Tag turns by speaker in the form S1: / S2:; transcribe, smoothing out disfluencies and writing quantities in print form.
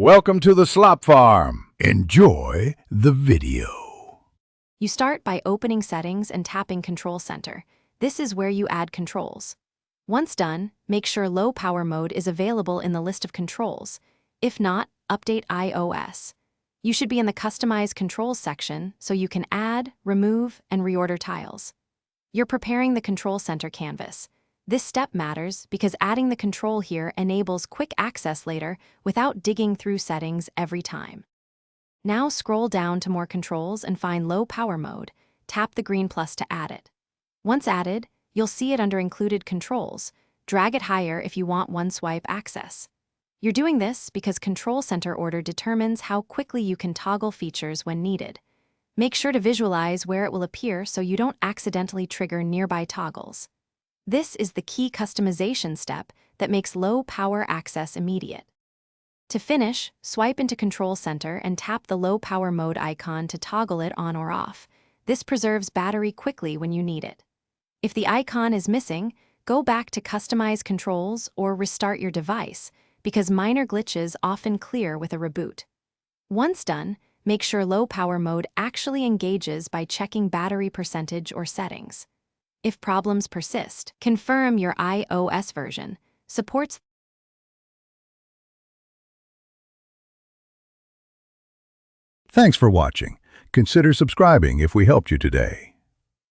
S1: Welcome to the slop farm. Enjoy the video.
S2: You start by opening Settings and tapping Control Center. This is where you add controls. Once done, make sure Low Power Mode is available in the list of controls. If not, update iOS. You should be in the Customize Controls section so you can add, remove, and reorder tiles. You're preparing the Control Center canvas. This step matters because adding the control here enables quick access later without digging through settings every time. Now scroll down to more controls and find Low Power Mode. Tap the green plus to add it. Once added, you'll see it under Included Controls. Drag it higher if you want one-swipe access. You're doing this because Control Center Order determines how quickly you can toggle features when needed. Make sure to visualize where it will appear so you don't accidentally trigger nearby toggles. This is the key customization step that makes low power access immediate. To finish, swipe into Control Center and tap the Low Power Mode icon to toggle it on or off. This preserves battery quickly when you need it. If the icon is missing, go back to Customize Controls or restart your device, because minor glitches often clear with a reboot. Once done, make sure Low Power Mode actually engages by checking battery percentage or settings. If problems persist, confirm your iOS version supports.
S1: Thanks for watching. Consider subscribing if we helped you today.